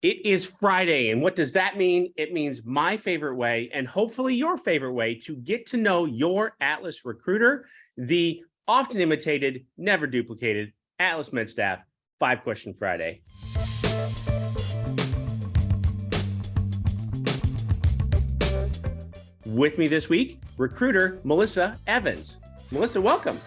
It is Friday, and what does that mean? It means my favorite way, and hopefully your favorite way, to get to know your Atlas recruiter, the often imitated, never duplicated Atlas MedStaff 5-Question Friday. With me this week, recruiter Melissa Evans. Melissa, welcome.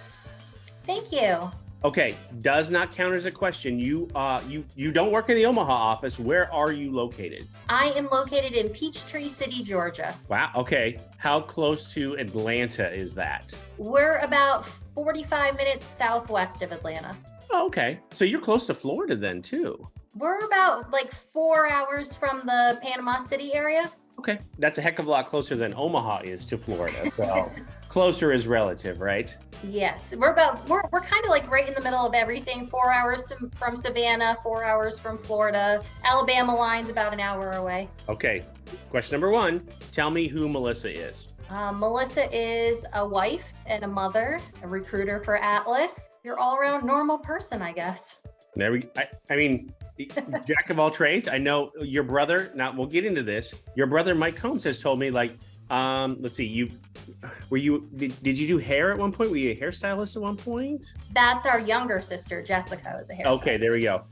Thank you. Okay, does not count as a question. You don't work in the Omaha office. Where are you located? I am located in Peachtree City, Georgia. Wow, okay. How close to Atlanta is that? We're about 45 minutes southwest of Atlanta. Oh, okay. So you're close to Florida then too. We're about like 4 hours from the Panama City area. Okay, that's a heck of a lot closer than Omaha is to Florida. So closer is relative, right? Yes, we're kind of like right in the middle of everything. 4 hours from Savannah, 4 hours from Florida. Alabama line's about an hour away. Okay, question number one. Tell me who Melissa is. Melissa is a wife and a mother, a recruiter for Atlas. You're all around normal person, I guess. I mean, jack of all trades. I know your brother, now we'll get into this. Your brother, Mike Combs, has told me let's see, did you do hair at one point? Were you a hairstylist at one point? That's our younger sister, Jessica, is a hairstylist. Okay, there we go.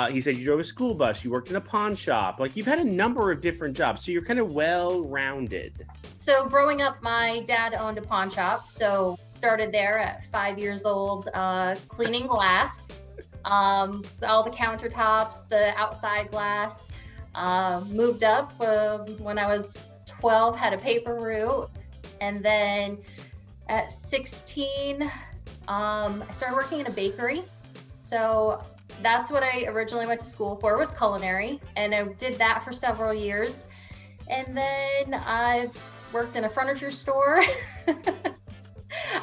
He said you drove a school bus, you worked in a pawn shop. Like, you've had a number of different jobs, so you're kind of well-rounded. So growing up, my dad owned a pawn shop. So started there at 5 years old, cleaning glass, all the countertops, the outside glass. Moved up when I was 12, had a paper route. And then at 16, I started working in a bakery. So that's what I originally went to school for, was culinary. And I did that for several years. And then I worked in a furniture store.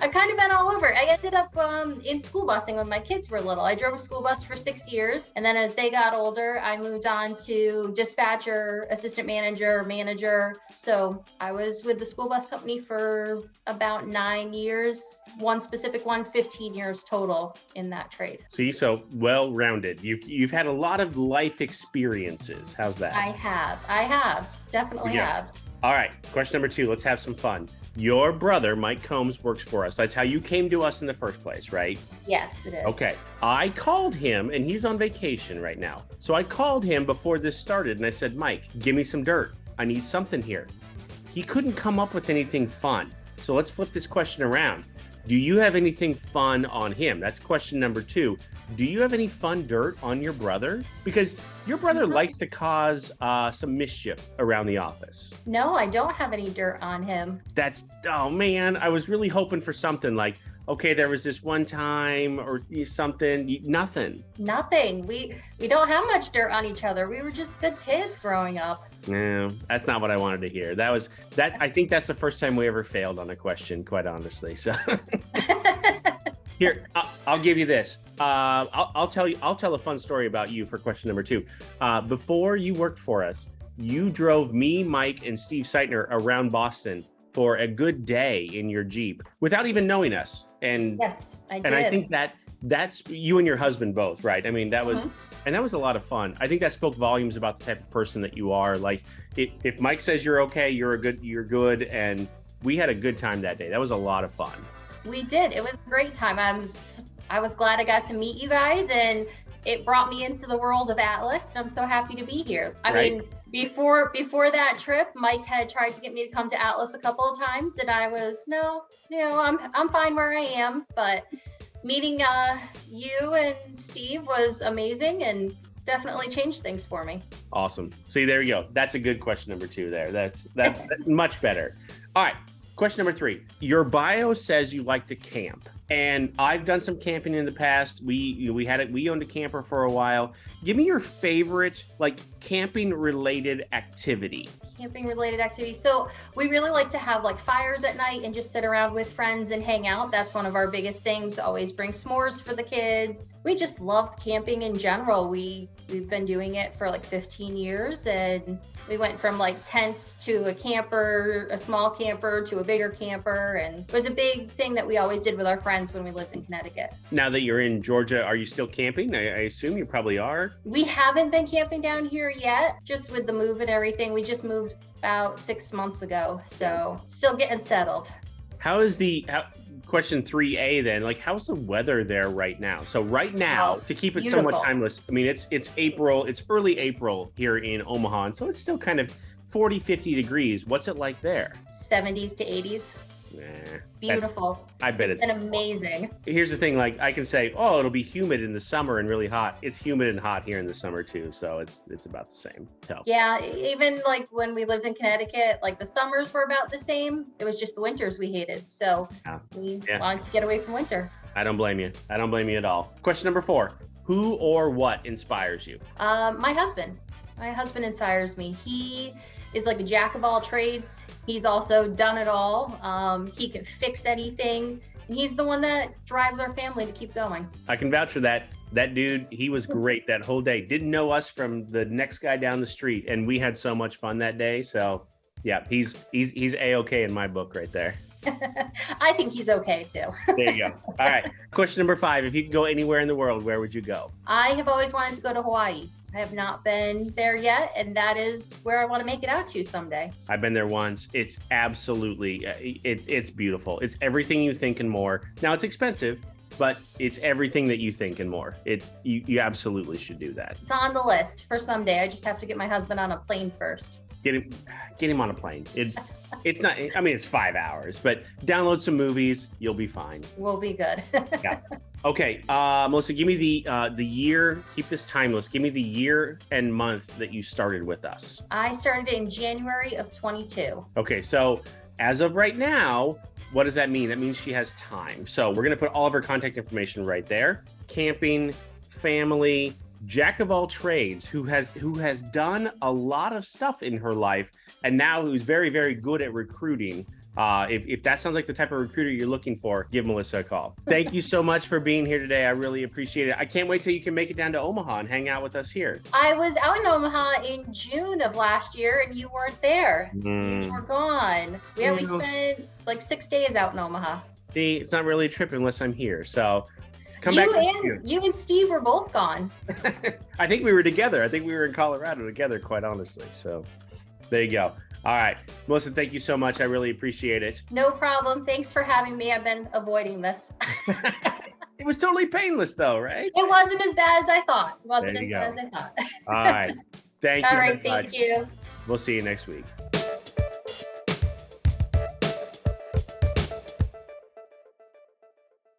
I've kind of been all over. I ended up in school busing when my kids were little. I drove a school bus for 6 years. And then as they got older, I moved on to dispatcher, assistant manager, manager. So I was with the school bus company for about 9 years. One specific one, 15 years total in that trade. See, so well-rounded. You've had a lot of life experiences. How's that? I have. Definitely have. All right, question number two. Let's have some fun. Your brother, Mike Combs, works for us. That's how you came to us in the first place, right? Yes, it is. Okay. I called him, and he's on vacation right now. So I called him before this started, and I said, Mike, give me some dirt. I need something here. He couldn't come up with anything fun. So let's flip this question around. Do you have anything fun on him? That's question number two. Do you have any fun dirt on your brother? Because your brother likes to cause some mischief around the office. No, I don't have any dirt on him. Oh man, I was really hoping for something like, okay, there was this one time or something. Nothing. We don't have much dirt on each other. We were just good kids growing up. No, that's not what I wanted to hear. I think that's the first time we ever failed on a question, quite honestly. So here, I'll give you this. I'll tell a fun story about you for question number two. Before you worked for us, you drove me, Mike, and Steve Seitner around Boston for a good day in your Jeep without even knowing us. And yes, I did. And I think that's you and your husband both, right? I mean, that was a lot of fun. I think that spoke volumes about the type of person that you are. Like, if Mike says you're okay, you're good. And we had a good time that day. That was a lot of fun. We did. It was a great time. I was glad I got to meet you guys, and it brought me into the world of Atlas. And I'm so happy to be here. I mean, before that trip, Mike had tried to get me to come to Atlas a couple of times, and I was, no, I'm fine where I am. But meeting you and Steve was amazing and definitely changed things for me. Awesome. See, there you go. That's a good question number two there. That's much better. All right. Question number three. Your bio says you like to camp. And I've done some camping in the past. We owned a camper for a while. Give me your favorite camping related activity. Camping related activity. So we really like to have fires at night and just sit around with friends and hang out. That's one of our biggest things. Always bring s'mores for the kids. We just loved camping in general. We've been doing it for like 15 years, and we went from like tents to a camper, a small camper to a bigger camper, and it was a big thing that we always did with our friends when we lived in Connecticut. Now that you're in Georgia, are you still camping? I assume you probably are. We haven't been camping down here yet, just with the move and everything. We just moved about 6 months ago, so still getting settled. How is question 3A then, like how's the weather there right now? So right now, to keep it beautiful. somewhat timeless, I mean, it's April, it's early April here in Omaha, and so it's still kind of 40, 50 degrees. What's it like there? 70s to 80s. Nah, Beautiful. I bet it's been amazing. Here's the thing, like I can say, oh, it'll be humid in the summer and really hot. It's humid and hot here in the summer too, so it's about the same. So yeah, even like when we lived in Connecticut, like the summers were about the same. It was just the winters we hated. So we wanted to get away from winter. I don't blame you. I don't blame you at all. Question number 4. Who or what inspires you? My husband. My husband inspires me. He is like a jack of all trades. He's also done it all. He can fix anything. He's the one that drives our family to keep going. I can vouch for that. That dude, he was great that whole day. Didn't know us from the next guy down the street, and we had so much fun that day. So, yeah, he's A-okay in my book right there. I think he's okay too. There you go. All right. Question number 5. If you could go anywhere in the world, where would you go? I have always wanted to go to Hawaii. I have not been there yet, and that is where I want to make it out to someday. I've been there once. It's absolutely, it's beautiful. It's everything you think and more. Now it's expensive, but it's everything that you think and more. You absolutely should do that. It's on the list for someday. I just have to get my husband on a plane first. Get him on a plane. It's not, I mean, it's 5 hours, but download some movies. You'll be fine. We'll be good. Yeah. Okay, Melissa, give me the year. Keep this timeless. Give me the year and month that you started with us. I started in January of 22. Okay, so as of right now, what does that mean? That means she has time. So we're going to put all of her contact information right there. Camping, family, jack of all trades, who has done a lot of stuff in her life, and now who's very, very good at recruiting. If that sounds like the type of recruiter you're looking for, give Melissa a call. Thank you so much for being here today. I really appreciate it. I can't wait till you can make it down to Omaha and hang out with us here. I was out in Omaha in June of last year, and you weren't there. You were gone. We spent like 6 days out in Omaha. See, it's not really a trip unless I'm here. So come you back. You and Steve were both gone. I think we were together. I think we were in Colorado together, quite honestly. So there you go. All right. Melissa, thank you so much. I really appreciate it. No problem. Thanks for having me. I've been avoiding this. It was totally painless though, right? It wasn't as bad as I thought. It wasn't There as you bad go. as I thought. All right. Thank you. All right. very Thank much. you. We'll see you next week.